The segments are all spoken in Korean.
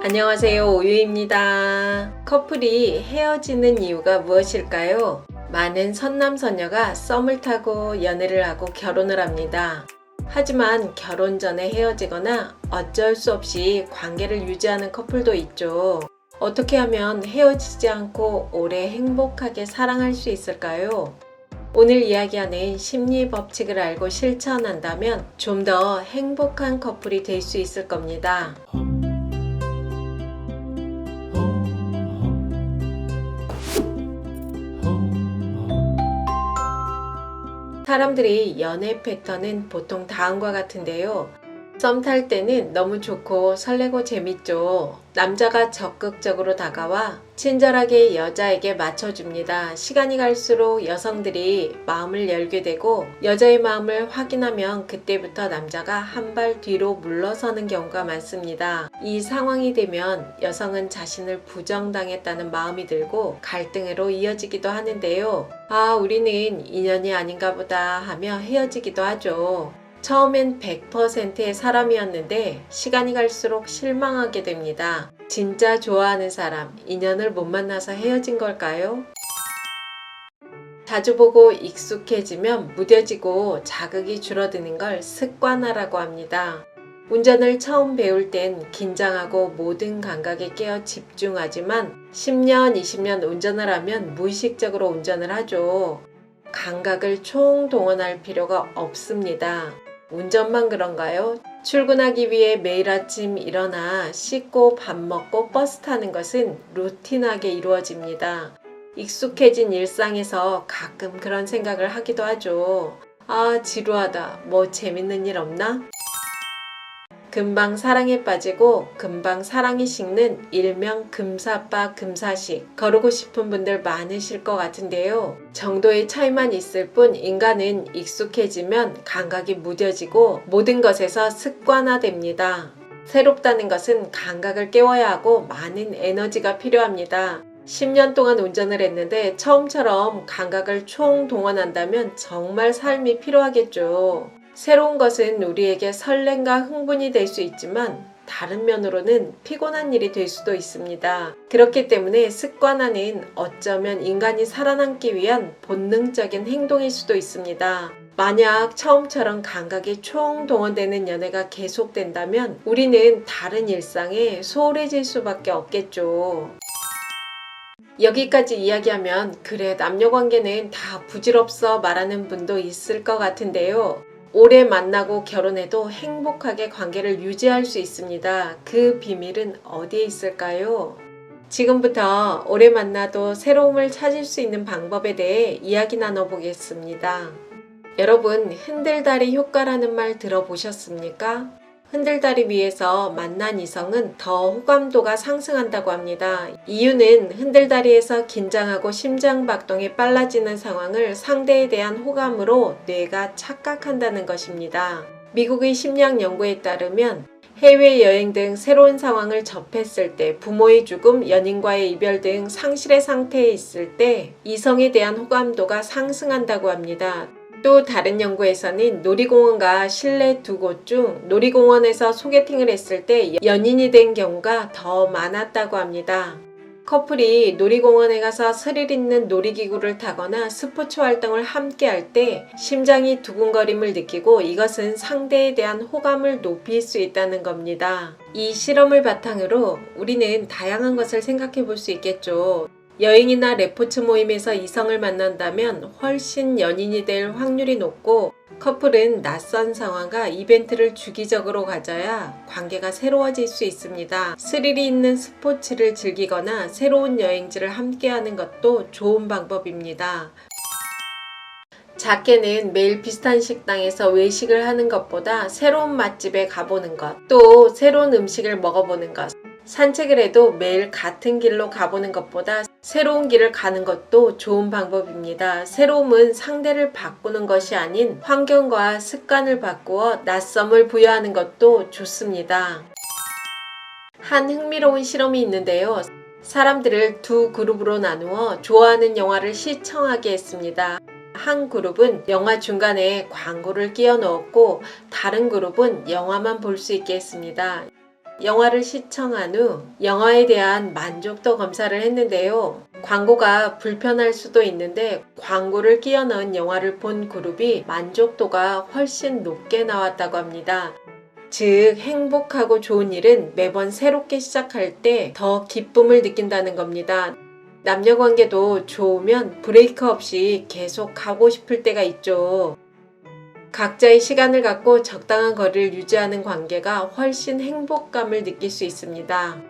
안녕하세요, 오유입니다. 커플이 헤어지는 이유가 무엇일까요? 많은 선남선녀가 썸을 타고 연애를 하고 결혼을 합니다. 하지만 결혼 전에 헤어지거나 어쩔 수 없이 관계를 유지하는 커플도 있죠. 어떻게 하면 헤어지지 않고 오래 행복하게 사랑할 수 있을까요? 오늘 이야기하는 심리 법칙을 알고 실천한다면 좀 더 행복한 커플이 될 수 있을 겁니다. 사람들의 연애 패턴은 보통 다음과 같은데요. 썸 탈 때는 너무 좋고 설레고 재밌죠. 남자가 적극적으로 다가와 친절하게 여자에게 맞춰줍니다. 시간이 갈수록 여성들이 마음을 열게 되고 여자의 마음을 확인하면 그때부터 남자가 한 발 뒤로 물러서는 경우가 많습니다. 이 상황이 되면 여성은 자신을 부정당했다는 마음이 들고 갈등으로 이어지기도 하는데요. 우리는 인연이 아닌가 보다 하며 헤어지기도 하죠. 처음엔 100%의 사람이었는데 시간이 갈수록 실망하게 됩니다. 진짜 좋아하는 사람, 인연을 못 만나서 헤어진 걸까요? 자주 보고 익숙해지면 무뎌지고 자극이 줄어드는 걸 습관화라고 합니다. 운전을 처음 배울 땐 긴장하고 모든 감각에 깨어 집중하지만 10년, 20년 운전을 하면 무의식적으로 운전을 하죠. 감각을 총동원할 필요가 없습니다. 운전만 그런가요? 출근하기 위해 매일 아침 일어나 씻고 밥 먹고 버스 타는 것은 루틴하게 이루어집니다. 익숙해진 일상에서 가끔 그런 생각을 하기도 하죠. 지루하다. 뭐 재밌는 일 없나? 금방 사랑에 빠지고 금방 사랑이 식는 일명 금사빠 금사식 거르고 싶은 분들 많으실 것 같은데요. 정도의 차이만 있을 뿐 인간은 익숙해지면 감각이 무뎌지고 모든 것에서 습관화됩니다. 새롭다는 것은 감각을 깨워야 하고 많은 에너지가 필요합니다. 10년 동안 운전을 했는데 처음처럼 감각을 총동원한다면 정말 삶이 필요하겠죠. 새로운 것은 우리에게 설렘과 흥분이 될 수 있지만 다른 면으로는 피곤한 일이 될 수도 있습니다. 그렇기 때문에 습관화는 어쩌면 인간이 살아남기 위한 본능적인 행동일 수도 있습니다. 만약 처음처럼 감각이 총동원되는 연애가 계속된다면 우리는 다른 일상에 소홀해질 수밖에 없겠죠. 여기까지 이야기하면 그래 남녀관계는 다 부질없어 말하는 분도 있을 것 같은데요. 오래 만나고 결혼해도 행복하게 관계를 유지할 수 있습니다. 그 비밀은 어디에 있을까요? 지금부터 오래 만나도 새로움을 찾을 수 있는 방법에 대해 이야기 나눠보겠습니다. 여러분, 흔들다리 효과라는 말 들어보셨습니까? 흔들다리 위에서 만난 이성은 더 호감도가 상승한다고 합니다. 이유는 흔들다리에서 긴장하고 심장박동이 빨라지는 상황을 상대에 대한 호감으로 뇌가 착각한다는 것입니다. 미국의 심리학 연구에 따르면 해외여행 등 새로운 상황을 접했을 때, 부모의 죽음, 연인과의 이별 등 상실의 상태에 있을 때 이성에 대한 호감도가 상승한다고 합니다. 또 다른 연구에서는 놀이공원과 실내 두 곳 중 놀이공원에서 소개팅을 했을 때 연인이 된 경우가 더 많았다고 합니다. 커플이 놀이공원에 가서 스릴 있는 놀이기구를 타거나 스포츠 활동을 함께 할 때 심장이 두근거림을 느끼고 이것은 상대에 대한 호감을 높일 수 있다는 겁니다. 이 실험을 바탕으로 우리는 다양한 것을 생각해 볼 수 있겠죠. 여행이나 레포츠 모임에서 이성을 만난다면 훨씬 연인이 될 확률이 높고 커플은 낯선 상황과 이벤트를 주기적으로 가져야 관계가 새로워질 수 있습니다. 스릴이 있는 스포츠를 즐기거나 새로운 여행지를 함께하는 것도 좋은 방법입니다. 작게는 매일 비슷한 식당에서 외식을 하는 것보다 새로운 맛집에 가보는 것, 또 새로운 음식을 먹어보는 것, 산책을 해도 매일 같은 길로 가보는 것보다 새로운 길을 가는 것도 좋은 방법입니다. 새로움은 상대를 바꾸는 것이 아닌 환경과 습관을 바꾸어 낯섦을 부여하는 것도 좋습니다. 한 흥미로운 실험이 있는데요. 사람들을 두 그룹으로 나누어 좋아하는 영화를 시청하게 했습니다. 한 그룹은 영화 중간에 광고를 끼워 넣었고 다른 그룹은 영화만 볼 수 있게 했습니다. 영화를 시청한 후 영화에 대한 만족도 검사를 했는데요. 광고가 불편할 수도 있는데 광고를 끼워 넣은 영화를 본 그룹이 만족도가 훨씬 높게 나왔다고 합니다. 즉, 행복하고 좋은 일은 매번 새롭게 시작할 때 더 기쁨을 느낀다는 겁니다. 남녀 관계도 좋으면 브레이크 없이 계속 가고 싶을 때가 있죠. 각자의 시간을 갖고 적당한 거리를 유지하는 관계가 훨씬 행복감을 느낄 수 있습니다.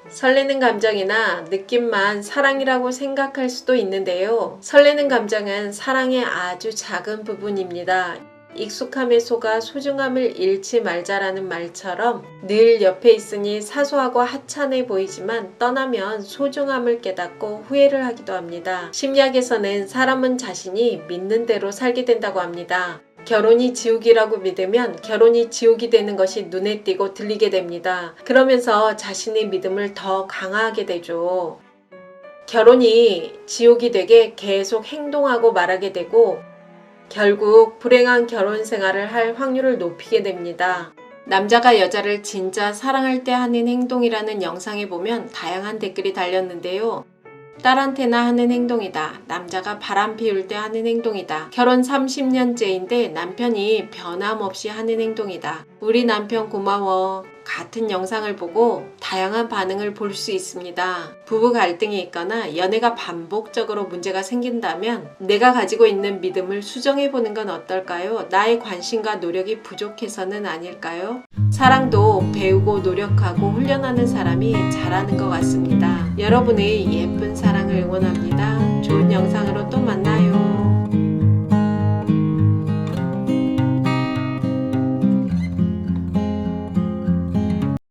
설레는 감정이나 느낌만 사랑이라고 생각할 수도 있는데요. 설레는 감정은 사랑의 아주 작은 부분입니다. 익숙함에 속아 소중함을 잃지 말자라는 말처럼 늘 옆에 있으니 사소하고 하찮아 보이지만 떠나면 소중함을 깨닫고 후회를 하기도 합니다. 심리학에서는 사람은 자신이 믿는 대로 살게 된다고 합니다. 결혼이 지옥이라고 믿으면 결혼이 지옥이 되는 것이 눈에 띄고 들리게 됩니다. 그러면서 자신의 믿음을 더 강화하게 되죠. 결혼이 지옥이 되게 계속 행동하고 말하게 되고 결국 불행한 결혼 생활을 할 확률을 높이게 됩니다. 남자가 여자를 진짜 사랑할 때 하는 행동이라는 영상에 보면 다양한 댓글이 달렸는데요. 딸한테나 하는 행동이다. 남자가 바람 피울 때 하는 행동이다. 결혼 30년째인데 남편이 변함없이 하는 행동이다. 우리 남편 고마워. 같은 영상을 보고 다양한 반응을 볼 수 있습니다. 부부 갈등이 있거나 연애가 반복적으로 문제가 생긴다면 내가 가지고 있는 믿음을 수정해 보는 건 어떨까요? 나의 관심과 노력이 부족해서는 아닐까요? 사랑도 배우고 노력하고 훈련하는 사람이 잘하는 것 같습니다. 여러분의 예쁜 사랑을 응원합니다. 좋은 영상으로 또 만나요.